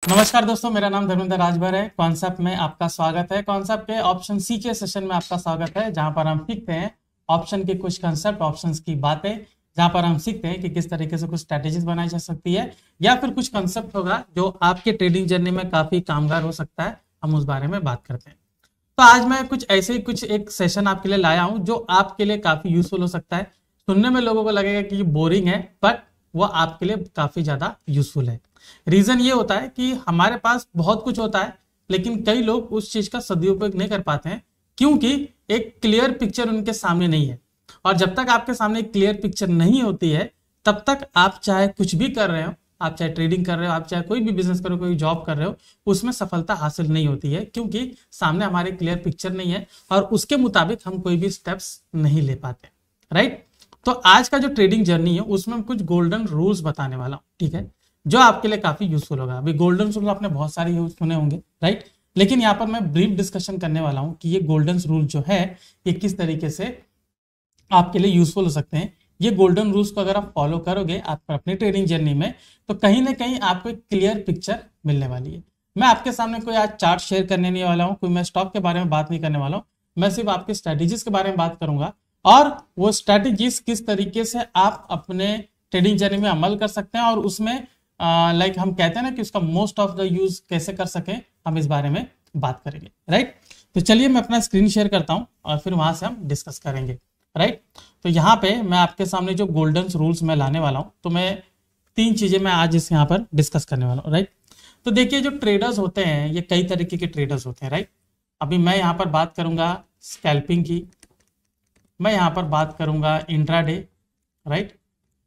नमस्कार दोस्तों, मेरा नाम धर्मेंद्र राजभर है। कॉन्सेप्ट में आपका स्वागत है। कॉन्सेप्ट के ऑप्शन सी के सेशन में आपका स्वागत है, जहां पर हम सीखते हैं ऑप्शन के कुछ कंसेप्ट, ऑप्शंस की बातें, जहां पर हम सीखते हैं कि किस तरीके से कुछ स्ट्रेटेजीज बनाई जा सकती है या फिर कुछ कंसेप्ट होगा जो आपके ट्रेडिंग जर्नी में काफी कामगार हो सकता है। हम उस बारे में बात करते हैं। तो आज मैं कुछ ऐसे ही कुछ एक सेशन आपके लिए लाया हूं जो आपके लिए काफी यूजफुल हो सकता है। सुनने में लोगों को लगेगा कि बोरिंग है, बट वो आपके लिए काफी ज्यादा यूजफुल है। रीजन ये होता है कि हमारे पास बहुत कुछ होता है, लेकिन कई लोग उस चीज का सदुपयोग नहीं कर पाते हैं क्योंकि एक क्लियर पिक्चर उनके सामने नहीं है। और जब तक आपके सामने एक क्लियर पिक्चर नहीं होती है, तब तक आप चाहे कुछ भी कर रहे हो, आप चाहे ट्रेडिंग कर रहे हो, आप चाहे कोई भी बिजनेस कर रहे हो, कोई जॉब कर रहे हो, उसमें सफलता हासिल नहीं होती है क्योंकि सामने हमारे क्लियर पिक्चर नहीं है और उसके मुताबिक हम कोई भी स्टेप्स नहीं ले पाते। राइट। तो आज का जो ट्रेडिंग जर्नी है उसमें हम कुछ गोल्डन रूल्स बताने वाला हूं, ठीक है, जो आपके लिए काफी यूजफुल होगा। अभी गोल्डन रूल आपने बहुत सारे यूज सुने होंगे, राइट, लेकिन यहाँ पर मैं ब्रीफ डिस्कशन करने वाला हूं कि ये गोल्डन रूल जो है ये किस तरीके से आपके लिए यूजफुल हो सकते हैं। ये गोल्डन रूल्स को अगर आप फॉलो करोगे आप अपनी ट्रेडिंग जर्नी में, तो कहीं ना कहीं आपको एक क्लियर पिक्चर मिलने वाली है। मैं आपके सामने कोई आज चार्ट शेयर करने नहीं वाला हूँ, कोई मैं स्टॉक के बारे में बात नहीं करने वाला हूँ। मैं सिर्फ आपके स्ट्रेटेजीज के बारे में बात करूंगा और वो स्ट्रेटेजीज किस तरीके से आप अपने ट्रेडिंग जर्नी में अमल कर सकते हैं और उसमें लाइक हम कहते हैं ना कि उसका मोस्ट ऑफ द यूज कैसे कर सके, हम इस बारे में बात करेंगे। राइट। तो चलिए मैं अपना स्क्रीन शेयर करता हूं और फिर वहां से हम डिस्कस करेंगे। राइट। तो यहाँ पे मैं आपके सामने जो गोल्डन रूल्स मैं लाने वाला हूं, तो मैं 3 चीजें मैं आज इस यहाँ पर डिस्कस करने वाला हूँ। राइट। तो देखिए, जो ट्रेडर्स होते हैं ये कई तरीके के ट्रेडर्स होते हैं। राइट। अभी मैं यहाँ पर बात करूंगा स्कैल्पिंग की, मैं यहाँ पर बात करूंगा इंट्राडे, राइट,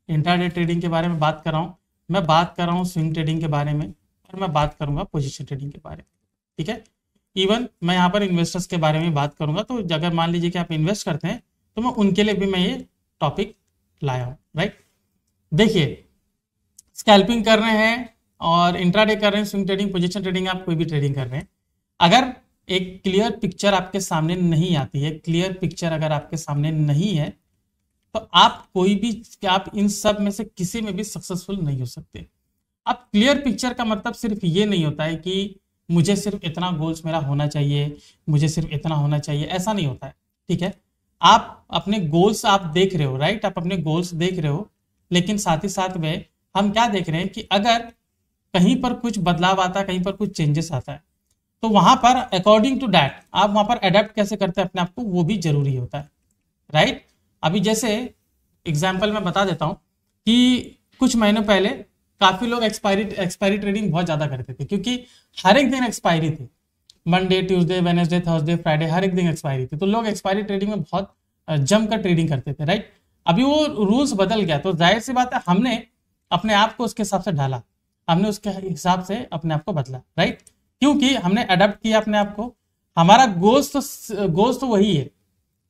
इंट्राडे ट्रेडिंग के बारे में बात कर रहा हूँ, मैं बात कर रहा हूँ स्विंग ट्रेडिंग के बारे में, और मैं बात करूंगा पोजीशन ट्रेडिंग के बारे में। ठीक है। इवन मैं यहाँ पर इन्वेस्टर्स के बारे में बात करूंगा। तो अगर मान लीजिए कि आप इन्वेस्ट करते हैं तो मैं उनके लिए भी मैं ये टॉपिक लाया हूँ। राइट। देखिए, स्कैल्पिंग कर रहे हैं और इंट्राडे कर रहे हैं, स्विंग ट्रेडिंग, पोजीशन ट्रेडिंग, आप कोई भी ट्रेडिंग कर रहे हैं, अगर एक क्लियर पिक्चर आपके सामने नहीं आती है, क्लियर पिक्चर अगर आपके सामने नहीं है, तो आप कोई भी, आप इन सब में से किसी में भी सक्सेसफुल नहीं हो सकते। अब क्लियर पिक्चर का मतलब सिर्फ ये नहीं होता है कि मुझे सिर्फ इतना गोल्स मेरा होना चाहिए, मुझे सिर्फ इतना होना चाहिए, ऐसा नहीं होता है। ठीक है। आप अपने गोल्स आप देख रहे हो, राइट, आप अपने गोल्स देख रहे हो, लेकिन साथ ही साथ में हम क्या देख रहे हैं कि अगर कहीं पर कुछ बदलाव आता है, कहीं पर कुछ चेंजेस आता है, तो वहां पर अकॉर्डिंग टू दैट आप वहां पर अडेप्ट कैसे करते हैं अपने आप को, वो भी जरूरी होता है। राइट। अभी जैसे एग्जाम्पल मैं बता देता हूं कि कुछ महीनों पहले काफी लोग एक्सपायरी ट्रेडिंग बहुत ज्यादा करते थे क्योंकि हर एक दिन एक्सपायरी थी। Monday, Tuesday, Wednesday, Thursday, Friday, हर एक दिन एक्सपायरी थी। तो लोग एक्सपायरी ट्रेडिंग में बहुत जमकर ट्रेडिंग करते थे। राइट। अभी वो रूल्स बदल गया, तो जाहिर सी बात है हमने अपने आप को उसके हिसाब से ढाला, हमने उसके हिसाब से अपने आप को बदला। राइट। क्योंकि हमने अडेप्ट किया अपने आप को, हमारा गोल्स तो वही है,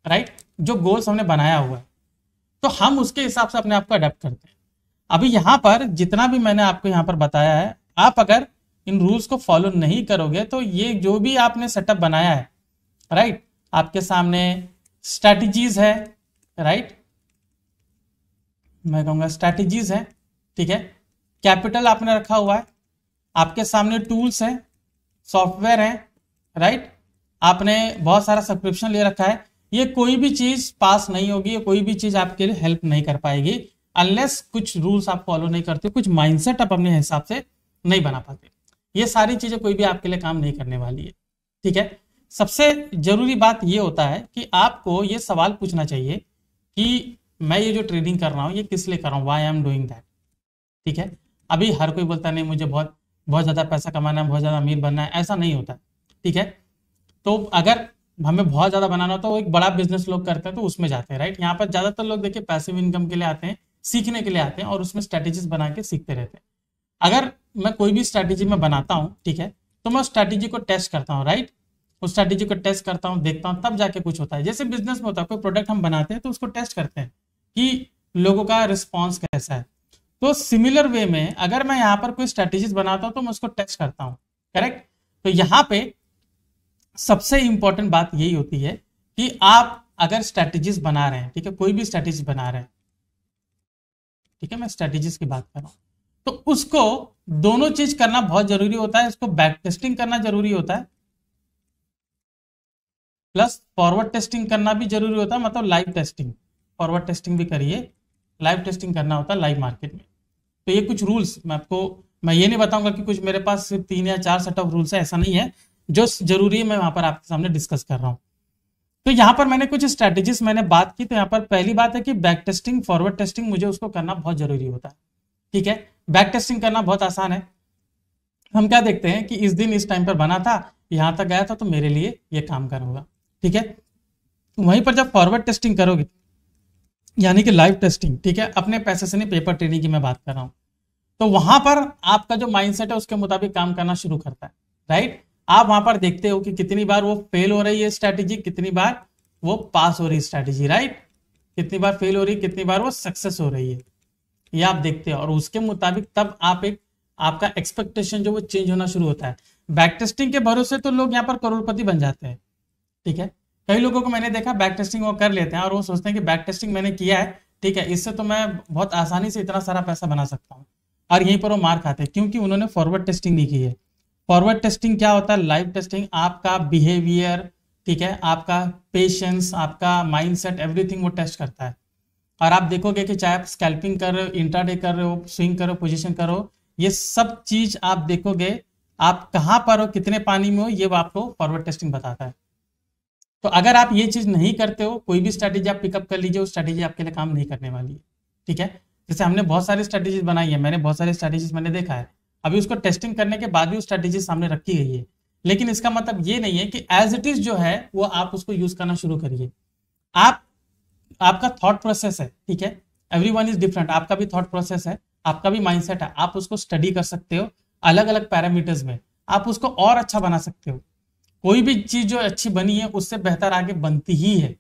राइट, जो गोल्स हमने बनाया हुआ है, तो हम उसके हिसाब से अपने आप को अडेप्ट करते हैं। अभी यहाँ पर जितना भी मैंने आपको यहाँ पर बताया है, आप अगर इन रूल्स को फॉलो नहीं करोगे तो ये जो भी आपने सेटअप बनाया है, राइट, आपके सामने स्ट्रैटेजीज है, राइट, मैं कहूंगा स्ट्रैटेजीज है, ठीक है, कैपिटल आपने रखा हुआ है, आपके सामने टूल्स हैं, सॉफ्टवेयर है, राइट, आपने बहुत सारा सब्सक्रिप्शन ले रखा है, ये कोई भी चीज पास नहीं होगी, ये कोई भी चीज आपके लिए हेल्प नहीं कर पाएगी अनलेस कुछ रूल्स आप फॉलो नहीं करते, कुछ माइंडसेट आप अपने हिसाब से नहीं बना पाते। ये सारी चीजें कोई भी आपके लिए काम नहीं करने वाली है। ठीक है। सबसे जरूरी बात ये होता है कि आपको ये सवाल पूछना चाहिए कि मैं ये जो ट्रेडिंग कर रहा हूँ ये किस लिए कर रहा हूँ, why I am doing that. ठीक है। अभी हर कोई बोलता नहीं मुझे बहुत ज्यादा पैसा कमाना है, बहुत ज्यादा अमीर बनना है, ऐसा नहीं होता। ठीक है। तो अगर हमें बहुत ज्यादा बनाना हो तो एक बड़ा बिजनेस लोग करते हैं तो उसमें जाते हैं। राइट। यहाँ पर ज्यादातर लोग देखिए पैसिव इनकम के लिए आते हैं, सीखने के लिए आते हैं और उसमें स्ट्रैटेजीज बना के सीखते रहते हैं। अगर मैं कोई भी स्ट्रैटेजी में बनाता हूँ, ठीक है, तो मैं उस स्ट्रैटेजी को टेस्ट करता हूँ, राइट, उस स्ट्रैटेजी को टेस्ट करता हूँ, देखता हूँ, तब जाके कुछ होता है। जैसे बिजनेस में होता है, कोई प्रोडक्ट हम बनाते हैं तो उसको टेस्ट करते हैं कि लोगों का रिस्पॉन्स कैसा है। तो सिमिलर वे में अगर मैं यहाँ पर कोई स्ट्रैटेजीज बनाता हूँ तो मैं उसको टेस्ट करता हूँ, करेक्ट। तो यहाँ पे सबसे इंपॉर्टेंट बात यही होती है कि आप अगर स्ट्रैटेजीज बना रहे हैं, ठीक है, कोई भी स्ट्रैटेजी बना रहे हैं, ठीक है, मैं स्ट्रैटेजीज की बात कर रहा हूँ, तो उसको दोनों चीज करना बहुत जरूरी होता है। इसको बैक टेस्टिंग करना जरूरी होता है प्लस फॉरवर्ड टेस्टिंग करना भी जरूरी होता है, मतलब लाइव टेस्टिंग। फॉरवर्ड टेस्टिंग भी करिए, लाइव टेस्टिंग करना होता है लाइव मार्केट में। तो ये कुछ रूल्स मैं ये नहीं बताऊंगा कि कुछ मेरे पास सिर्फ 3 या 4 सेट ऑफ रूल्स है, ऐसा नहीं है। जो जरूरी है मैं वहां पर आपके सामने डिस्कस कर रहा हूं। तो यहाँ पर मैंने कुछ स्ट्रेटेजीज मैंने बात की। तो यहाँ पर पहली बात है कि बैक टेस्टिंग फॉरवर्ड टेस्टिंग मुझे उसको करना बहुत जरूरी होता है। ठीक है, बैक टेस्टिंग करना बहुत आसान है। हम क्या देखते हैं कि इस दिन इस टाइम पर बना था, यहां तक गया था, तो मेरे लिए ये काम कर होगा। ठीक है, वहीं पर जब फॉरवर्ड टेस्टिंग करोगे यानी कि लाइव टेस्टिंग, ठीक है, अपने पैसे से नहीं, पेपर ट्रेडिंग की मैं बात कर रहा हूं, तो वहां पर आपका जो माइंडसेट है उसके मुताबिक काम करना शुरू करता है। राइट, आप वहां पर देखते हो कि कितनी बार वो फेल हो रही है स्ट्रैटेजी, कितनी बार वो पास हो रही है स्ट्रैटेजी। राइट, कितनी बार फेल हो रही है, कितनी बार वो सक्सेस हो रही है, ये आप देखते हो। और उसके मुताबिक तब आपका एक्सपेक्टेशन जो वो चेंज होना शुरू होता है। बैक टेस्टिंग के भरोसे तो लोग यहाँ पर करोड़पति बन जाते हैं। ठीक है, कई लोगों को मैंने देखा बैक टेस्टिंग वो कर लेते हैं और वो सोचते हैं कि बैक टेस्टिंग मैंने किया है, ठीक है, इससे तो मैं बहुत आसानी से इतना सारा पैसा बना सकता हूँ, और यहीं पर वो मार खाते हैं क्योंकि उन्होंने फॉरवर्ड टेस्टिंग नहीं की है। फॉरवर्ड टेस्टिंग क्या होता है? लाइव टेस्टिंग आपका बिहेवियर, ठीक है, आपका पेशेंस, आपका माइंडसेट, एवरीथिंग वो टेस्ट करता है। और आप देखोगे कि चाहे आप स्कैल्पिंग कर रहे हो, इंट्राडे कर रहे हो, स्विंग करो, पोजीशन करो, ये सब चीज आप देखोगे, आप कहां पर हो, कितने पानी में हो, ये आपको फॉरवर्ड टेस्टिंग बताता है। तो अगर आप ये चीज नहीं करते हो, कोई भी स्ट्रैटेजी आप पिकअप कर लीजिए, वो स्ट्रैटेजी आपके लिए काम नहीं करने वाली है। ठीक है, जैसे हमने बहुत सारी स्ट्रैटेजीज बनाई है, मैंने बहुत सारी स्ट्रैटेजीज मैंने देखा है, अभी उसको टेस्टिंग करने के बाद भी वो स्ट्रैटेजी सामने रखी गई है, लेकिन इसका मतलब ये नहीं है कि एज इट इज जो है वो आप उसको यूज करना शुरू करिए। आपका थॉट प्रोसेस है, ठीक है, एवरीवन इज डिफरेंट, आपका भी थॉट प्रोसेस है, आपका भी माइंडसेट है, आप उसको स्टडी कर सकते हो अलग अलग पैरामीटर्स में, आप उसको और अच्छा बना सकते हो। कोई भी चीज जो अच्छी बनी है उससे बेहतर आगे बनती ही है।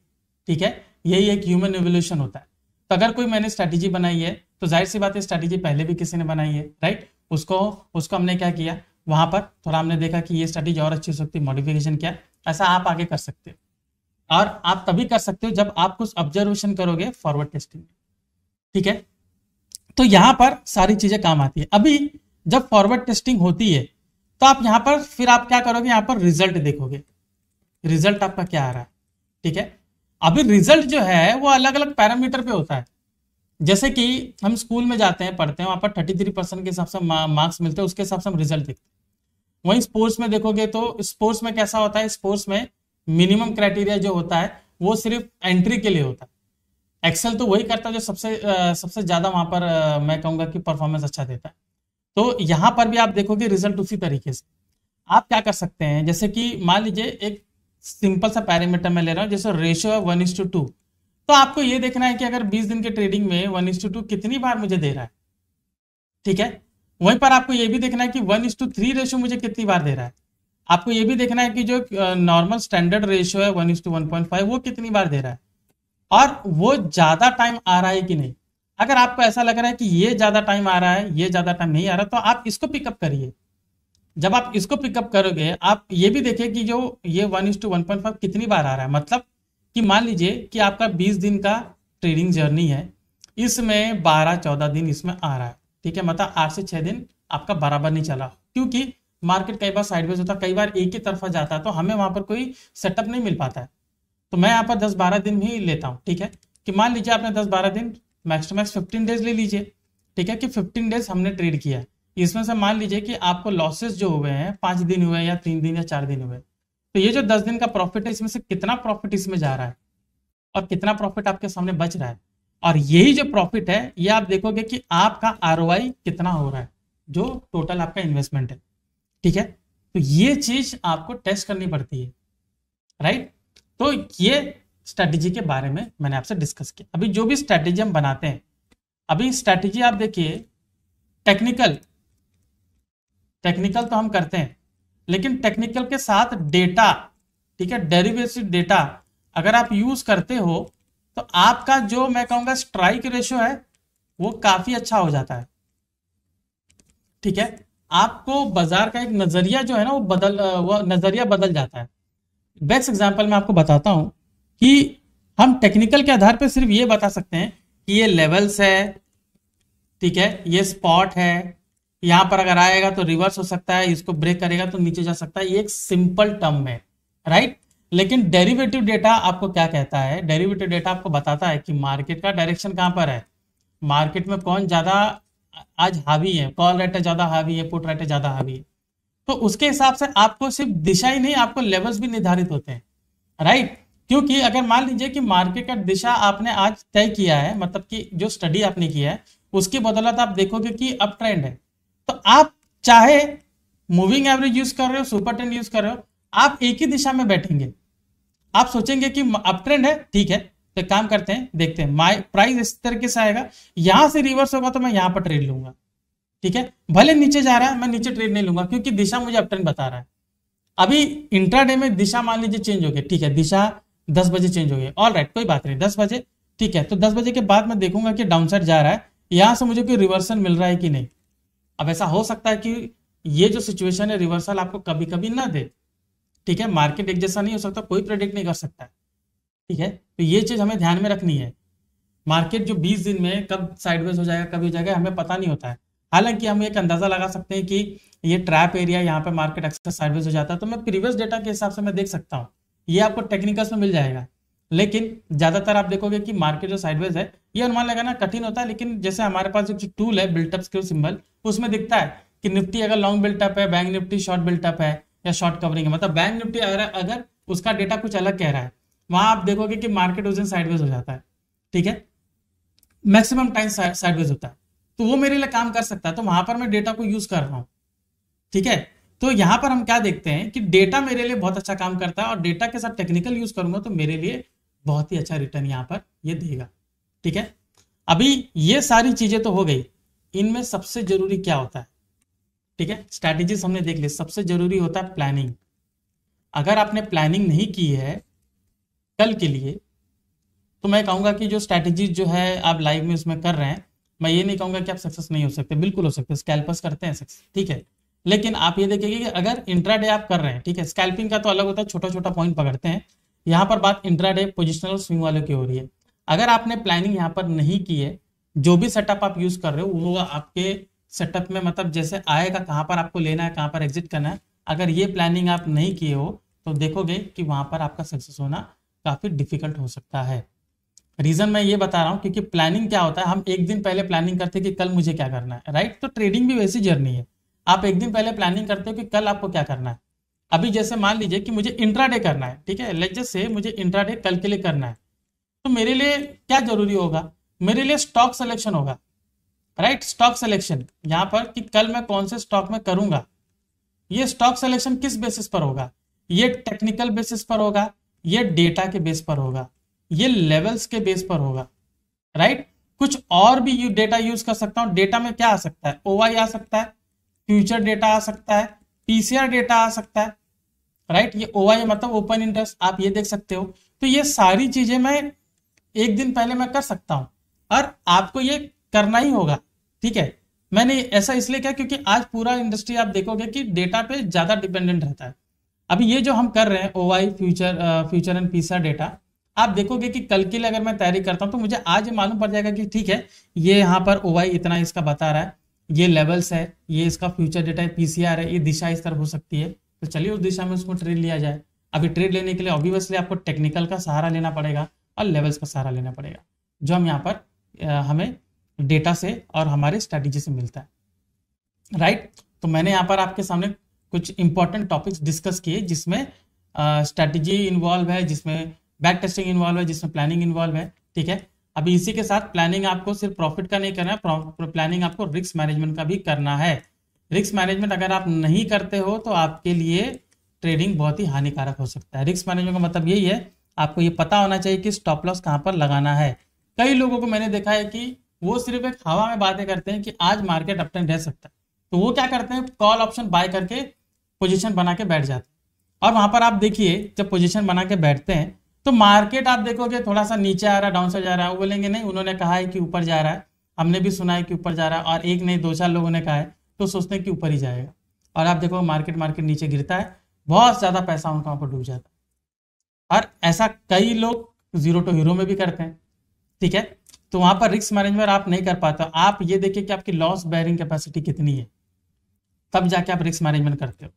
ठीक है, यही एक ह्यूमन एवोल्यूशन होता है। तो अगर कोई मैंने स्ट्रैटेजी बनाई है तो जाहिर सी बात है स्ट्रैटेजी पहले भी किसी ने बनाई है। राइट, उसको हमने क्या किया, वहां पर थोड़ा हमने देखा कि ये स्ट्रैटेजी और अच्छी हो सकती है, मॉडिफिकेशन किया। ऐसा आप आगे कर सकते हो, और आप तभी कर सकते हो जब आप कुछ ऑब्जर्वेशन करोगे फॉरवर्ड टेस्टिंग। ठीक है, तो यहां पर सारी चीजें काम आती है। अभी जब फॉरवर्ड टेस्टिंग होती है तो आप यहां पर फिर आप क्या करोगे, यहां पर रिजल्ट देखोगे, रिजल्ट आपका क्या आ रहा है। ठीक है, अभी रिजल्ट जो है वो अलग अलग पैरामीटर पे होता है। जैसे कि हम स्कूल में जाते हैं, पढ़ते हैं, वहां पर 33% के हिसाब से मार्क्स मिलते हैं, उसके हिसाब से हम रिजल्ट देखते हैं। वहीं स्पोर्ट्स में देखोगे तो स्पोर्ट्स में कैसा होता है, स्पोर्ट्स में मिनिमम क्राइटेरिया जो होता है वो सिर्फ एंट्री के लिए होता है। एक्सेल तो वही करता है जो सबसे ज्यादा वहां पर मैं कहूंगा कि परफॉर्मेंस अच्छा देता है। तो यहां पर भी आप देखोगे रिजल्ट उसी तरीके से। आप क्या कर सकते हैं, जैसे कि मान लीजिए एक सिंपल सा पैरामीटर मैं ले रहा हूं, जैसे रेशियो है 1:2, तो आपको ये देखना है कि अगर 20 दिन के ट्रेडिंग में 1:2 कितनी बार मुझे दे रहा है। ठीक है, वहीं पर आपको ये भी देखना है कि 1:3 रेशियो मुझे कितनी बार दे रहा है। आपको ये भी देखना है कि जो नॉर्मल स्टैंडर्ड रेशियो है 1:1.5 वो कितनी बार दे रहा है, और वो ज्यादा टाइम आ रहा है कि नहीं। अगर आपको ऐसा लग रहा है कि ये ज्यादा टाइम आ रहा है, ये ज्यादा टाइम नहीं आ रहा, तो आप इसको पिकअप करिए। जब आप इसको पिकअप करोगे, आप ये भी देखिए कि जो ये 1:1.5 कितनी बार आ रहा है। मतलब कि मान लीजिए कि आपका 20 दिन का ट्रेडिंग जर्नी है, इसमें 12-14 दिन इसमें आ रहा है। ठीक है, मतलब 8 से 6 दिन आपका बराबर नहीं चला, क्योंकि मार्केट कई बार साइडवेज होता है, कई बार एक ही तरफा जाता है, तो हमें वहां पर कोई सेटअप नहीं मिल पाता है। तो मैं यहाँ पर 10-12 दिन ही लेता हूँ। ठीक है, कि मान लीजिए आपने 10-12 दिन, मैक्स टू मैक्स 15 डेज ले लीजिए। ठीक है, कि 15 डेज हमने ट्रेड किया, इसमें से मान लीजिए कि आपको लॉसेस जो हुए हैं 5 दिन हुए, या 3 दिन या 4 दिन हुए, तो ये जो 10 दिन का प्रॉफिट है, इसमें से कितना प्रॉफिट इसमें जा रहा है और कितना प्रॉफिट आपके सामने बच रहा है। और यही जो प्रॉफिट है, ये आप देखोगे कि आपका आरओआई कितना हो रहा है, जो टोटल आपका इन्वेस्टमेंट है। ठीक है, तो ये चीज आपको टेस्ट करनी पड़ती है। राइट, तो ये स्ट्रैटेजी के बारे में मैंने आपसे डिस्कस किया। अभी जो भी स्ट्रैटेजी हम बनाते हैं, अभी स्ट्रैटेजी आप देखिए, टेक्निकल तो हम करते हैं, लेकिन टेक्निकल के साथ डेटा, ठीक है, डेरिवेटिव डेटा अगर आप यूज करते हो तो आपका जो मैं कहूंगा स्ट्राइक रेशियो है वो काफी अच्छा हो जाता है। ठीक है, आपको बाजार का एक नजरिया जो है ना वो नजरिया बदल जाता है। बेस्ट एग्जांपल मैं आपको बताता हूं कि हम टेक्निकल के आधार पर सिर्फ ये बता सकते हैं कि ये लेवल्स है, ठीक है, ये स्पॉट है, यहां पर अगर आएगा तो रिवर्स हो सकता है, इसको ब्रेक करेगा तो नीचे जा सकता है। ये एक सिंपल टर्म है, राइट। लेकिन डेरिवेटिव डेटा आपको क्या कहता है? डेरिवेटिव डेटा आपको बताता है कि मार्केट का डायरेक्शन कहां पर है, मार्केट में कौन ज्यादा आज हावी है, कॉल रेट ज्यादा हावी है, पुट रेट ज्यादा हावी है। तो उसके हिसाब से आपको सिर्फ दिशा ही नहीं, आपको लेवल्स भी निर्धारित होते हैं, राइट। क्योंकि अगर मान लीजिए कि मार्केट का दिशा आपने आज तय किया है, मतलब कि जो स्टडी आपने किया है उसकी बदौलत आप देखोगे कि अप ट्रेंड है, तो आप चाहे मूविंग एवरेज यूज कर रहे हो, सुपर ट्रेंड यूज कर रहे हो, आप एक ही दिशा में बैठेंगे। आप सोचेंगे कि अप ट्रेंड है, ठीक है, तो काम करते हैं, देखते हैं माई प्राइस इस तरीके से आएगा, यहां से रिवर्स होगा तो मैं यहां पर ट्रेड लूंगा, ठीक है। भले नीचे जा रहा है, मैं नीचे ट्रेड नहीं लूंगा क्योंकि दिशा मुझे अप ट्रेंड बता रहा है। अभी इंट्राडे में दिशा मान लीजिए चेंज हो गई, ठीक है, दिशा 10 बजे चेंज हो गई, ऑल राइट, कोई बात नहीं, 10 बजे, ठीक है, तो 10 बजे के बाद मैं देखूंगा कि डाउन साइड जा रहा है, यहां से मुझे कोई रिवर्सल मिल रहा है कि नहीं। अब ऐसा हो सकता है कि ये जो सिचुएशन है रिवर्सल आपको कभी कभी ना दे, ठीक है, मार्केट एक जैसा नहीं हो सकता, कोई प्रेडिक्ट नहीं कर सकता है, ठीक है। तो ये चीज हमें ध्यान में रखनी है। मार्केट जो 20 दिन में कब साइडवेज हो जाएगा, कब हो जाएगा, हमें पता नहीं होता है। हालांकि हम एक अंदाजा लगा सकते हैं कि ये ट्रैप एरिया, यहाँ पे मार्केट अक्सर साइडवेज हो जाता है, तो मैं प्रीवियस डेटा के हिसाब से मैं देख सकता हूँ, ये आपको टेक्निकल्स में मिल जाएगा। लेकिन ज्यादातर आप देखोगे कि मार्केट जो साइडवेज है ये अनुमान लगाना कठिन होता है। लेकिन जैसे हमारे पास जो टूल है बिल्टअप स्क्यू सिंबल, उसमें दिखता है कि निफ्टी अगर लॉन्ग बिल्टअप है, बैंक निफ्टी शॉर्ट बिल्टअप है या शॉर्ट कवरिंग है, मतलब बैंक निफ्टी अगर उसका डेटा कुछ अलग कह रहा है, वहां आप देखोगे कि मार्केट उस दिन साइडवेज हो जाता है, ठीक है, मैक्सिमम टाइम साइडवेज होता है, तो वो मेरे लिए काम कर सकता है, तो वहां पर मैं डेटा को यूज कर रहा हूं, ठीक है। तो यहां पर हम क्या देखते हैं कि डेटा मेरे लिए बहुत अच्छा काम करता है, और डेटा के साथ टेक्निकल यूज करूंगा तो मेरे लिए बहुत ही अच्छा रिटर्न यहां पर ये देगा, ठीक है। अभी ये सारी चीजें तो हो गई, इनमें सबसे जरूरी क्या होता है, ठीक है, स्ट्रैटेजीज हमने देख ली, सबसे जरूरी होता है प्लानिंग। अगर आपने प्लानिंग नहीं की है कल के लिए, तो मैं कहूंगा कि जो स्ट्रैटेजीज जो है आप लाइव में उसमें कर रहे हैं, मैं ये नहीं कहूंगा कि आप सक्सेस नहीं हो सकते, बिल्कुल हो सकते, स्कैल्पर्स करते हैं सक्सेस, ठीक है। लेकिन आप ये देखिए कि अगर इंट्राडे आप कर रहे हैं, ठीक है, स्कैल्पिंग का तो अलग होता है, छोटा छोटा पॉइंट पकड़ते हैं, यहाँ पर बात इंट्राडे पोजिशनल स्विंग वालों की हो रही है। अगर आपने प्लानिंग यहाँ पर नहीं की है, जो भी सेटअप आप यूज कर रहे हो वो आपके सेटअप में, मतलब जैसे आएगा, कहाँ पर आपको लेना है, कहाँ पर एग्जिट करना है, अगर ये प्लानिंग आप नहीं किए हो तो देखोगे कि वहां पर आपका सक्सेस होना काफी डिफिकल्ट हो सकता है। रीजन मैं ये बता रहा हूं क्योंकि प्लानिंग क्या होता है, हम एक दिन पहले प्लानिंग करते हैं कि कल मुझे क्या करना है, राइट। तो ट्रेडिंग भी वैसी जर्नी है, आप एक दिन पहले प्लानिंग करते हो कि कल आपको क्या करना है। अभी जैसे मान लीजिए कि मुझे इंट्राडे करना है, ठीक है, लेट्स जस्ट से मुझे इंट्राडे कल के लिए करना है, तो मेरे लिए क्या जरूरी होगा, मेरे लिए स्टॉक सिलेक्शन होगा, राइट। स्टॉक सिलेक्शन यहाँ पर कि कल मैं कौन से स्टॉक में करूंगा, ये स्टॉक सिलेक्शन किस बेसिस पर होगा, ये टेक्निकल बेसिस पर होगा, ये डेटा के बेस पर होगा, ये लेवल्स के बेस पर होगा, राइट। कुछ और भी डेटा यूज कर सकता हूं, डेटा में क्या आ सकता है, ओवाई आ सकता है, फ्यूचर डेटा आ सकता है, पीसीआर डेटा आ सकता है, राइट। ये ओवाई मतलब ओपन इंटरेस्ट, आप ये देख सकते हो। तो ये सारी चीजें मैं एक दिन पहले मैं कर सकता हूं, और आपको ये करना ही होगा, ठीक है। मैंने ऐसा इसलिए किया क्योंकि आज पूरा इंडस्ट्री आप देखोगे कि डेटा पे ज्यादा डिपेंडेंट रहता है। अभी ये जो हम कर रहे हैं ओवाई फ्यूचर एंड पीसीआर डेटा, आप देखोगे कि कल के लिए अगर मैं तैयारी करता हूं तो मुझे आज ये मालूम पड़ जाएगा कि ठीक है, ये यहाँ पर ओवाई इतना इसका बता रहा है, ये लेवल्स है, ये इसका फ्यूचर डेटा है, पीसीआर है, ये दिशा इस तरफ हो सकती है, तो चलिए उस दिशा में उसको ट्रेड लिया जाए। अभी ट्रेड लेने के लिए ऑब्वियसली आपको टेक्निकल का सहारा लेना पड़ेगा और लेवल्स का सहारा लेना पड़ेगा, जो हम यहाँ पर हमें डेटा से और हमारे स्ट्रैटेजी से मिलता है, राइट। तो मैंने यहाँ पर आपके सामने कुछ इंपॉर्टेंट टॉपिक्स डिस्कस किए, जिसमें स्ट्रैटेजी इन्वॉल्व है, जिसमें बैक टेस्टिंग इन्वॉल्व है, जिसमें प्लानिंग इन्वॉल्व है, ठीक है। अभी इसी के साथ प्लानिंग आपको सिर्फ प्रॉफिट का नहीं करना है, प्लानिंग आपको रिस्क मैनेजमेंट का भी करना है। रिस्क मैनेजमेंट अगर आप नहीं करते हो तो आपके लिए ट्रेडिंग बहुत ही हानिकारक हो सकता है। रिस्क मैनेजमेंट का मतलब यही है, आपको ये पता होना चाहिए कि स्टॉप लॉस कहाँ पर लगाना है। कई लोगों को मैंने देखा है कि वो सिर्फ एक हवा में बातें करते हैं कि आज मार्केट अप ट्रेंड रह सकता है, तो वो क्या करते हैं, कॉल ऑप्शन बाय करके पोजीशन बना के बैठ जाते हैं। और वहां पर आप देखिए जब पोजीशन बना के बैठते हैं तो मार्केट आप देखोगे थोड़ा सा नीचे आ रहा है, डाउन से जा रहा है, वो बोलेंगे नहीं उन्होंने कहा है कि ऊपर जा रहा है, हमने भी सुना है कि ऊपर जा रहा है, और एक नहीं दो चार लोगों ने कहा है, तो सोचते हैं कि ऊपर ही जाएगा, और आप देखो मार्केट नीचे गिरता है, बहुत ज्यादा पैसा उनका वहां पर डूब जाता है। और ऐसा कई लोग जीरो टू हीरो में भी करते हैं, ठीक है। तो वहां पर रिस्क मैनेजमेंट आप नहीं कर पाते, आप ये देखिए कि आपकी लॉस बेयरिंग कैपेसिटी कितनी है, तब जाके आप रिस्क मैनेजमेंट करते हो।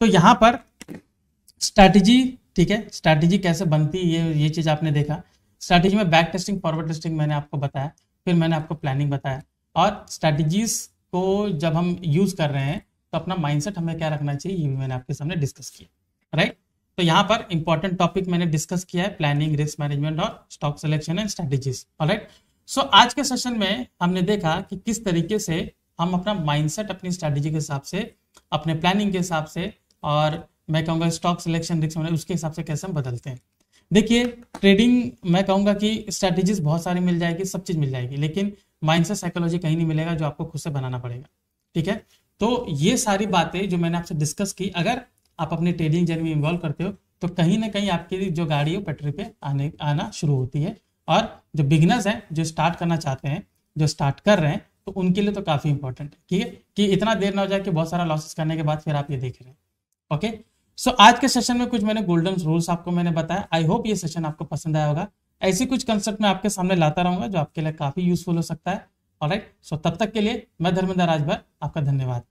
तो यहाँ पर स्ट्रैटेजी, ठीक है, स्ट्रैटेजी कैसे बनती है ये चीज आपने देखा। स्ट्रैटेजी में बैक टेस्टिंग, फॉरवर्ड टेस्टिंग मैंने आपको बताया, फिर मैंने आपको प्लानिंग बताया। और स्ट्रैटेजीज को जब हम यूज कर रहे हैं तो अपना माइंडसेट हमें क्या रखना चाहिए, ये भी मैंने आपके सामने डिस्कस किया, राइट। तो यहाँ पर इंपॉर्टेंट टॉपिक मैंने डिस्कस किया है, प्लानिंग, रिस्क मैनेजमेंट और stock selection and strategies, alright. So आज के सेशन में हमने देखा कि किस तरीके से हम अपना माइंडसेट अपनी स्ट्रैटेजी के हिसाब से, अपने प्लानिंग के हिसाब से, और मैं कहूँगा स्टॉक सिलेक्शन, रिस्क मैनेजमेंट, उसके हिसाब से कैसे हम बदलते हैं। देखिए ट्रेडिंग मैं कहूँगा कि स्ट्रैटेजीज बहुत सारी मिल जाएगी, सब चीज़ मिल जाएगी, लेकिन माइंडसेट, साइकोलॉजी कहीं नहीं मिलेगा, जो आपको खुद से बनाना पड़ेगा, ठीक है। तो ये सारी बातें जो मैंने आपसे डिस्कस की, अगर आप अपनी ट्रेडिंग जर्नी में इन्वॉल्व करते हो तो कहीं ना कहीं आपकी जो गाड़ी है पटरी पे आना शुरू होती है। और जो बिगिनर्स हैं, जो स्टार्ट करना चाहते हैं, जो स्टार्ट कर रहे हैं, तो उनके लिए तो काफ़ी इंपॉर्टेंट है, ठीक है, कि इतना देर ना हो जाए कि बहुत सारा लॉसेस करने के बाद फिर आप ये देख रहे हैं। ओके, सो आज के सेशन में कुछ मैंने गोल्डन रूल्स आपको मैंने बताया। आई होप ये सेशन आपको पसंद आया होगा। ऐसी कुछ कंसेप्ट मैं आपके सामने लाता रहूंगा जो आपके लिए काफ़ी यूजफुल हो सकता है, ऑलराइट। सो तब तक के लिए मैं धर्मेंद्र राजभर, आपका धन्यवाद।